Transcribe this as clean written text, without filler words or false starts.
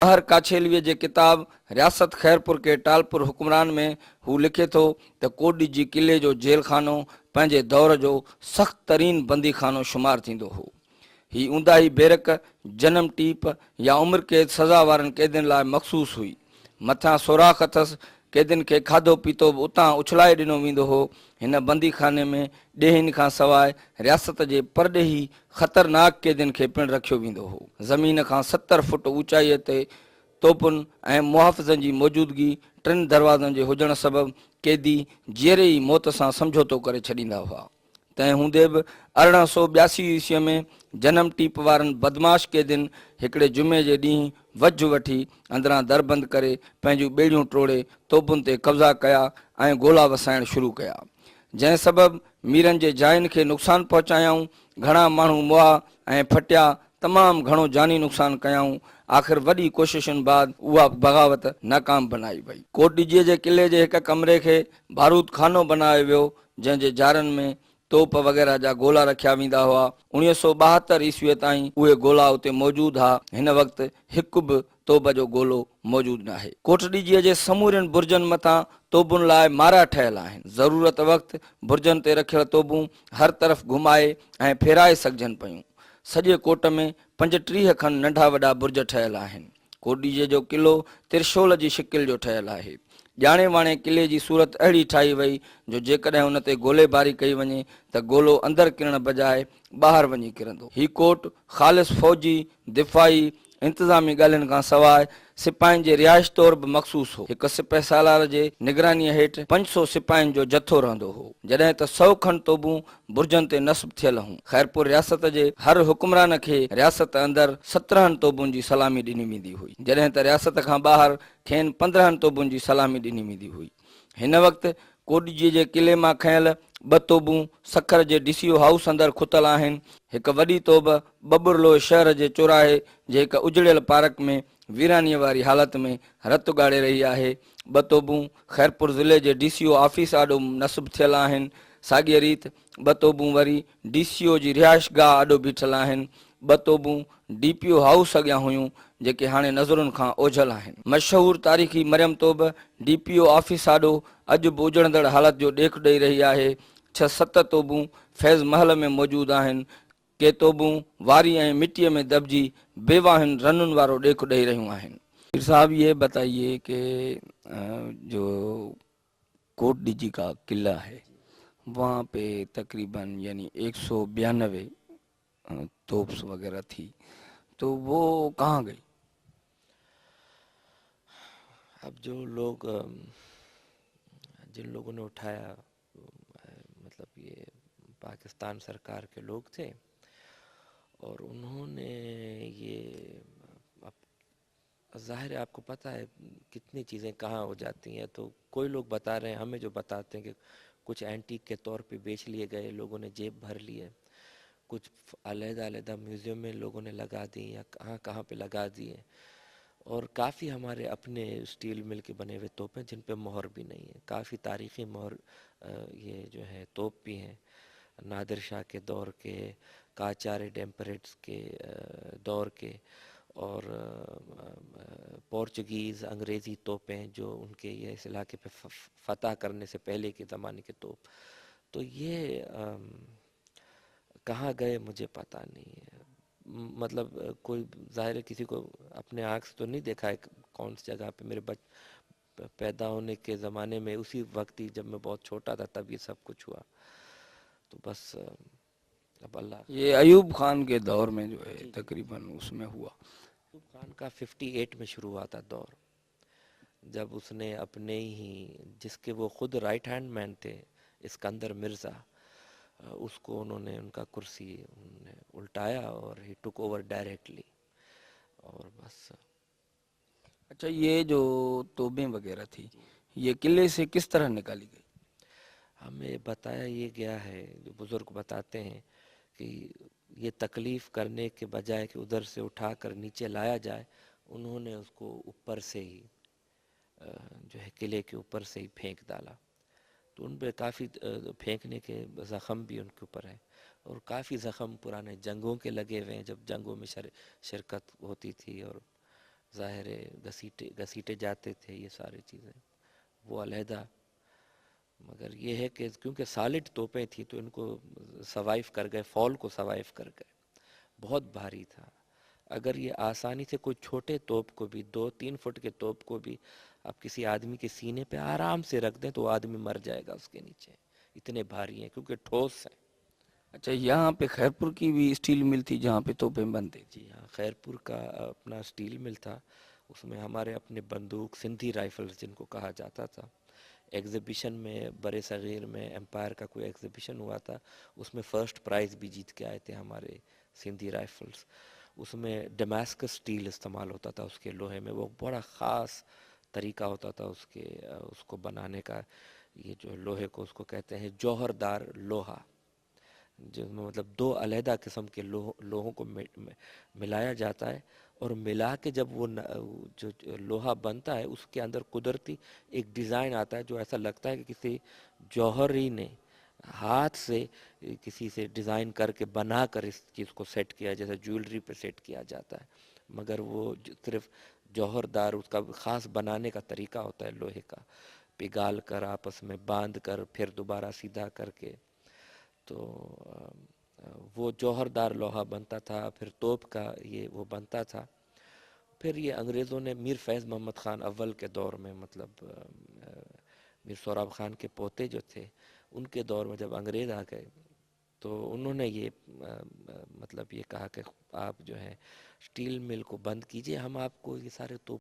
हर काछेलीअ जे किताब रियासत खैरपुर के टालपुर हुक्मरान में हू लिखे थो त कोडी जी किले जो जेल खानो पंहिंजे दौर जो सख़्त तरीन बंदी खानो शुमार थींदो हो। ही ऊंदाही बेरक जनम टीप या उम्र कैद सज़ा वारनि कैदियुनि लाइ मख़सूस हुई। मथां सोराख़ अथसि, कैदियुनि खे खाधो पीतो बि उतां उछलाए ॾिनो वेंदो हो। हिन बंदी खाने में ॾेहिनि खां सवाइ रियासत जे परॾेही ख़तरनाक कैदियुनि खे पिणु रखियो वेंदो हो। ज़मीन खां 70 फुट ऊचाईअ ते तोपुनि ऐं मुहाफ़िज़नि जी मौजूदगी 3 दरवाज़नि जे हुजण सबबि कैदी जीअरे ई मौत सां समझोतो करे छॾींदा हुआ। तंहिं हूंदे बि 1882 ईस्वीअ में जनम टीप वारनि बदमाश कैदियुनि हिकिड़े जुमे जे ॾींहुं वझ वठी अंदरां दरबंदि करे पंहिंजूं ॿेड़ियूं टोड़े तोपुनि ते कब्ज़ा कया ऐं ॻोल्हा वसाइण शुरू कया, जंहिं सबबि मीरनि जे जायुनि खे नुक़सानु पहुचायाऊं। घणा माण्हू मुआ ऐं फटिया, तमामु घणो जानी नुक़सानु कयाऊं। आख़िर वॾी कोशिशुनि बाद उहा बग़ावत नाकाम बनाई वई। कोटडीजीअ जे किले जे हिक कमरे खे बारूद खानो बनायो वियो, जंहिंजे जारनि में तोप वग़ैरह जा गोला रखिया वेंदा हुआ। 1972 ईस्वीअ ताईं उहे गोला उते मौजूदु हा। हिन वक़्तु हिकु बि तोप जो गोलो मौजूदु न आहे। कोटडीजीअ जे समूरनि बुर्जनि मथां तोबुनि लाइ मारा ठहियल आहिनि। ज़रूरत वक़्तु बुर्जनि ते रखियल तोबूं हर तरफ़ घुमाए ऐं फेराए सघजनि पयूं। सॼे कोट में 35 खनि नंढा वॾा बुर्ज ठहियल आहिनि। कोटडीजीअ जो किलो त्रिशूल जी शिकिल जो ठहियल आहे। ॼाणे वाणे किले जी सूरत अहिड़ी ठाही वई जो जेकॾहिं उन ते गोलेबारी कई वञे त गोलो अंदरि किरण बजाए ॿाहिरि वञी किरंदो। ही कोट ख़ालिस फ़ौजी, दिफ़ाई, इंतिज़ामी ॻाल्हियुनि खां सवाइ सिपाहियुनि जे रिहाइश तौर बि मख़सूस हो। हिकु सिपह सालार जे निगरानीअ हेठि 500 सिपाहियुनि जो जथो रहंदो हो, जॾहिं त 100 खनि तोबूं बुर्जनि ते नस्ब थियल हुयूं। खैरपुर रियासत जे हर हुक्मरान खे रियासत अंदरि 17 तोबुनि जी सलामी ॾिनी वेंदी हुई, जॾहिं त रियासत खां ॿाहिरि खेनि 15 तोबुनि जी सलामी ॾिनी वेंदी हुई। हिन वक़्तु कोटडीजीअ जे किले मां खयल 2 तोबूं सखर जे DCO हाउस अंदरि खुतल आहिनि। हिकु वॾी तोब बबुरलोह शहर जे चौराहे जे हिकु उजड़ियल पार्क में वीरानीअ वारी हालत में रतु ॻाड़े रही आहे। 2 तोबूं खैरपुर ज़िले जे DCO ऑफिस आॾो नस्ब थियल आहिनि। साॻीअ रीति 2 तोबूं वरी DCO जी रिहाइश गाह आॾो बीठल आहिनि। 2 तोबूं DPO हाउस अॻियां हुयूं, जेके हाणे नज़रुनि खां ओझल आहिनि। मशहूरु तारीख़ी मरियम तोब DPO ऑफिस आॾो अॼु बि उजड़ंदड़ हालत जो ॾेख ॾेई रही आहे। 6-7 तोबूं फैज़ महल में मौजूदु आहिनि। के तोबूं वारी ऐं मिट्टीअ में दॿिजी बेवाहिन रनुनि वारो ॾेख ॾेई रहियूं आहिनि। पीर साहब, ये बताइए कि जो कोटडीजी का किला है, वहाँ पे तकरीबन यानी 192 तोप्स वगैरह थी, तो वो कहाँ गई? अब जो लोग जिन लोगों ने उठाया, मतलब ये पाकिस्तान सरकार के लोग थे, और उन्होंने ये, अब ज़ाहिर है आपको पता है कितनी चीज़ें कहाँ हो जाती हैं। तो कोई लोग बता रहे हैं, हमें जो बताते हैं कि कुछ एंटीक के तौर पे बेच लिए गए, लोगों ने जेब भर लिए, कुछ अलग-अलग म्यूज़ियम में लोगों ने लगा दी या कहाँ कहाँ पे लगा दिए, और काफ़ी हमारे अपने स्टील मिल के बने हुए तोप हैं जिन पे मोहर भी नहीं है। काफ़ी तारीख़ी मोहर ये जो है तोप भी हैं, नादिर शाह के दौर के, काचारे डेम्परेट्स के दौर के, और पोर्चुगीज़ अंग्रेज़ी तोपें जो उनके ये इस इलाके पे फतह करने से पहले के ज़माने के तोप। तो ये कहाँ गए मुझे पता नहीं है। मतलब कोई ज़ाहिर है किसी को अपने आँख से तो नहीं देखा है कौन सी जगह पे। मेरे पैदा होने के ज़माने में उसी वक्त ही जब मैं बहुत छोटा था तब ये सब कुछ हुआ। तो बस अब अल्लाह। ये अयूब खान के दौर में जो है तकरीबन उसमें हुआ। अयूब खान का 58 में शुरू हुआ था दौर, जब उसने अपने ही, जिसके वो खुद राइट हैंड मैन थे, इस्कंदर मिर्ज़ा, उसको उन्होंने उनका कुर्सी उन्होंने उल्टाया और ही टुक ओवर डायरेक्टली, और बस। अच्छा, ये जो तोबें वगैरह थी, ये किले से किस तरह निकाली गई? हमें बताया ये गया है, जो बुज़ुर्ग बताते हैं, कि ये तकलीफ़ करने के बजाय कि उधर से उठा कर नीचे लाया जाए, उन्होंने उसको ऊपर से ही जो है किले के ऊपर से ही फेंक डाला। तो उन पर काफ़ी फेंकने के ज़ख़म भी उनके ऊपर है, और काफ़ी ज़ख़म पुराने जंगों के लगे हुए हैं, जब जंगों में शिरकत होती थी, और ظاہر ہے گھسیٹے جاتے تھے یہ ساری چیزیں، وہ علیحدہ. مگر یہ ہے کہ کیونکہ سالڈ توپیں تھیں تو ان کو سوائیو کر گئے، فال کو سوائیو کر گئے. بہت بھاری تھا. اگر یہ آسانی سے کوئی چھوٹے توپ کو بھی 2-3 فٹ کے توپ کو بھی آپ کسی آدمی کے سینے پہ آرام سے رکھ دیں تو وہ آدمی مر جائے گا اس کے نیچے، اتنے بھاری ہیں کیونکہ ٹھوس ہیں. اچھا، یہاں پہ خیرپور کی بھی اسٹیل مل تھی جہاں پہ توپیں بنتی تھی؟ جی ہاں، خیرپور کا اپنا اسٹیل مل تھا. اس میں ہمارے اپنے بندوق سندھی رائفلز جن کو کہا جاتا تھا. ایگزیبیشن میں برے صغیر میں امپائر کا کوئی ایگزیبیشن ہوا تھا، اس میں فرسٹ پرائز بھی جیت کے آئے تھے ہمارے سندھی رائفلز. اس میں ڈیماسکس اسٹیل استعمال ہوتا تھا اس کے لوہے میں، وہ بڑا خاص طریقہ ہوتا تھا اس کو بنانے کا. یہ جو لوہے کو اس کو کہتے ہیں جوہر دار لوہا، جس میں مطلب 2 علیحدہ قسم کے لوہوں کو ملایا جاتا ہے، اور ملا کے جب وہ جو لوہا بنتا ہے اس کے اندر قدرتی ایک ڈیزائن آتا ہے جو ایسا لگتا ہے کہ کسی جوہری نے ہاتھ سے کسی سے ڈیزائن کر کے بنا کر اس چیز کو سیٹ کیا، جیسے جیولری پہ سیٹ کیا جاتا ہے. مگر وہ صرف جوہر دار اس کا خاص بنانے کا طریقہ ہوتا ہے لوہے کا، پگھال کر آپس میں باندھ کر پھر دوبارہ سیدھا کر کے. تو وہ جوہر دار لوہا بنتا تھا. پھر توپ کا یہ وہ بنتا تھا. پھر یہ انگریزوں نے میر فیض محمد خان اول کے دور میں، مطلب میر سہراب خان کے پوتے جو تھے ان کے دور میں جب انگریز آ گئے تو انہوں نے یہ مطلب یہ کہا کہ آپ جو ہے اسٹیل مل کو بند کیجئے، ہم آپ کو یہ سارے توپ